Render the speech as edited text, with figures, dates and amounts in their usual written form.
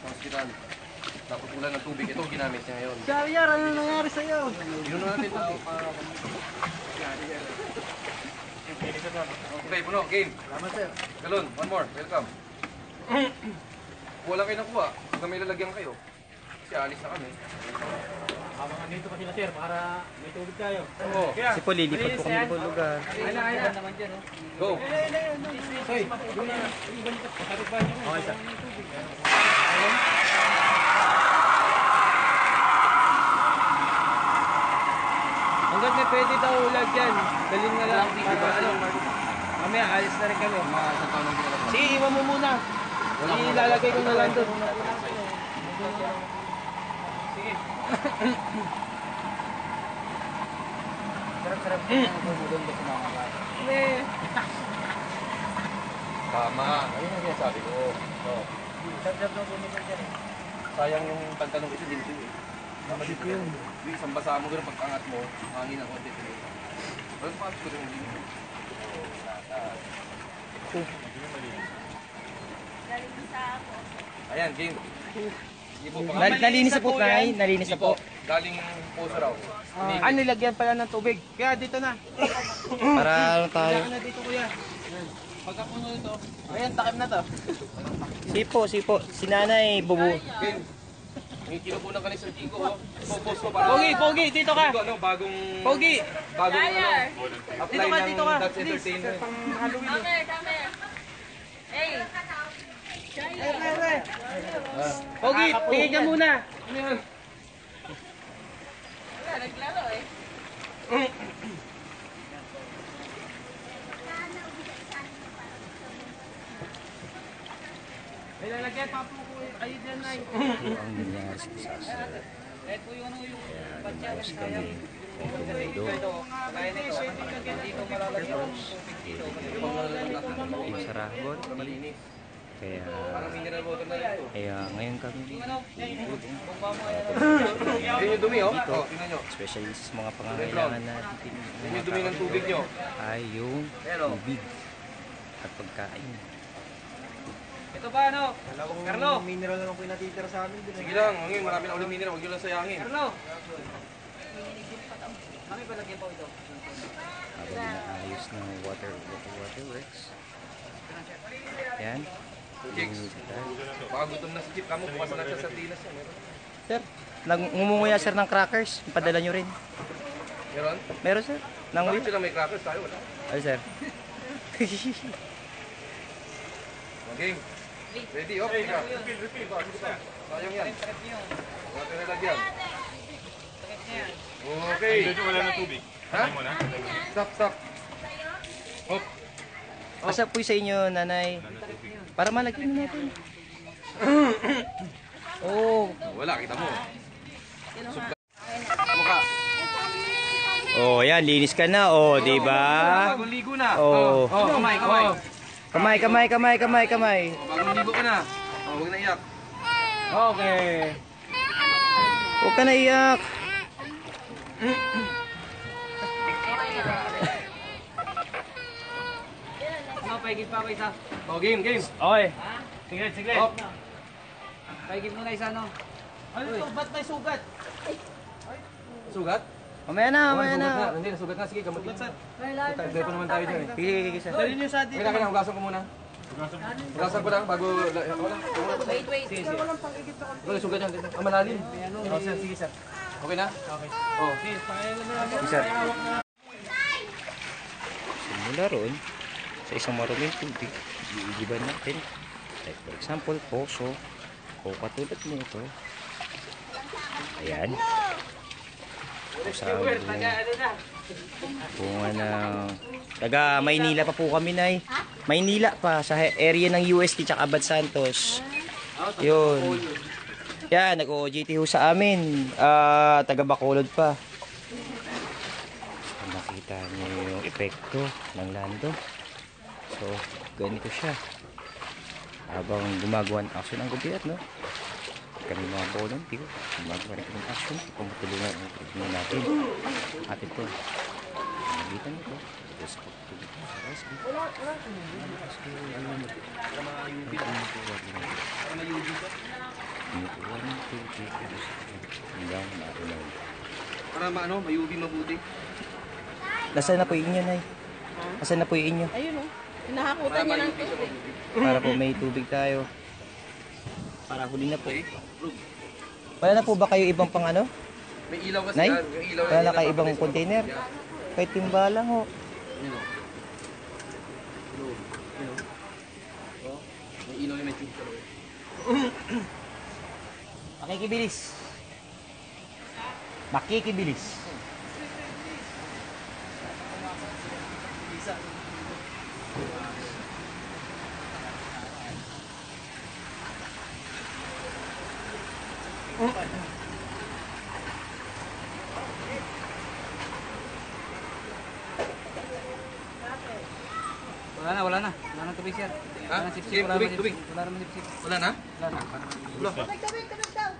hospital. Tapos ulan ng tubig. Ito ginamit niya ngayon. Xavier, ano nangyari sa'yo? Yun natin ito. Okay, puno. Game. Salamat sir. Galon, one more. Welcome. Wala kayo nakuha. Huwag may lalagyan kayo. Kasi alis na kami. Habang andito pa sila sir, para may tubig tayo. Oo. Kasi po lilipat po kami ng lugar. Ayun naman dyan, oh. Go. Hoy, doon na. Okay, sir. Hanggat na pwede daw ulag yan. Dalhin na lang. Para ano, mamaya alis na rin kami. Sige, iwan mo muna. Ilalagay ko na lang doon. Sige. Sarap-sarap ko yung bumulong ba sa mga kapatid? Tama. Ayun ang sinasabi ko. Oh. Sarap-sarap ng bumulong dyan eh. Sayang yung pantalong ito din ito eh. Tama dito yun. Isang basa mo ganun pagkangat mo, hangin ang konti ito. Pero paano ko rin hindi mo? Ayan, game. Nalinis na po, Nay. Nalinis na po. Galing poso raw. Nilagyan pala ng tubig. Kaya dito na. Para ano tayo. Kailangan na dito kuya. Pagkapuno ito. Ayan, takip na to. Sipo. Si Nanay, bubu. Game. May kinukunan ka ni Sir Tico. Post ko para. Pogi, dito ka. Ano, bagong... Pogi. Bagong ano. Apply Dito ka. ng That's Entertainment. Come here. Hey. Pogi, tingin ka muna. Ano yan? Wala, naglaro eh. May lalagyan pa po ko kayo dyan, Nay. Ang nangyari sa disaster. Kahit po yung ano yung badya. Tapos kami. Ito. Kaya na ito. Dito malalagyan yung tubig dito. Yung sarahon. Malinis. Kaya, Parang mineral water na ito. ngayon kami. Ayun yung dumi oh. Oh, tingnan nyo. Especially sa mga pangangailangan natin. Ayun yung dumi ng tubig nyo. Ay yung Ayan oh. tubig at pagkain. Ito ba ano? Carlo? Mineral na lang po yung natitira sa amin. Sige lang, ngayon marami na uling mineral. Huwag nyo lang sayangin. Carlo? Kami ba lagyan po ito? Habang inaayos ng waterworks. Yan. Chicks. Baka gutom na si Chip. Kamu, bukas na siya sa tinas yan. Meron? Sir, ngumunguya sir ng crackers. Ipadala nyo rin. Meron? Meron sir. Bakit sila may crackers? Tayo wala. Ay sir. Okay. Ready? Okay ka. Refill ba? Sige pa. Sayang yan. Water na lagyan. Okay. Wala na tubig. Ha? Stop. Hop. Basta po sa inyo, Nanay. Para malagyan na natin. Oh. Wala, kita mo. Mukha. Oh, yan. Linis ka na. Oh, di ba? Bagong ligo na. Oh. Kamay. Kamay. Bagong ligo ka na. Huwag na iyak. Okay. Huwag ka na iyak. Paigib pa ako isa. Oh, game. Okay. Sige. Hop. Paigib muna isa no. Ano ito? Ba't may sugat? Sugat? Mamaya na. Hindi, nasugat na. Sige, gamot din. Tayo pa naman tayo dyan eh. Sige, sir. Dali niyo sa atin. Kailangan, hugasan ko muna. Hugasan ko lang bago... Wait. Wala sugat yan. Malalim. Sige sir. Okay na? Okay. Oh. Sige, sir. Simula ron, sa isang maruming tubig, iigiban natin. Like for example, poso, o katulad nito. Ayan. Kung taga Maynila pa po kami, Nay. Maynila pa, sa area ng UST tsaka Abad Santos. Yun. Yan, nag-OJT ho sa amin. Taga Bacolod pa. Nakita niyo yung epekto ng lando. So, ganito siya. Habang gumagawa ng action ng gobyerno, kami mga volunteer, gumagawa rin kami ng action, pumutulungan natin. At ito, nagitan ito. Tapos pagtulog sa rescue. Para ma-UV. Hanggang matunaw. Para maano, mayubi mabuti. Nasaan na po yung inyo, Nay? Nasaan na po yung inyo? Ayun o. Hinahakutan niya ng tubig. Para po may tubig tayo. Para huli na po. Okay. Wala na po ba kayo ibang pang ano? May ilaw kasi Nay? yan. Yung ilaw Wala na kayo papatay ibang sa container? baba. Yan. Kahit timbala ho. Yun o. Yun o. Oh, may ilaw yung may tube sa loob. Makikibilis. Makikibilis. Wala na, wala na. Wala na tubig, sir. Ha? Wala na sipsip, Sige, wala tubig, naman tubig. sipsip. Wala naman sipsip. Wala na? Wala na. Wala. Tubig, tubig, tubig daw.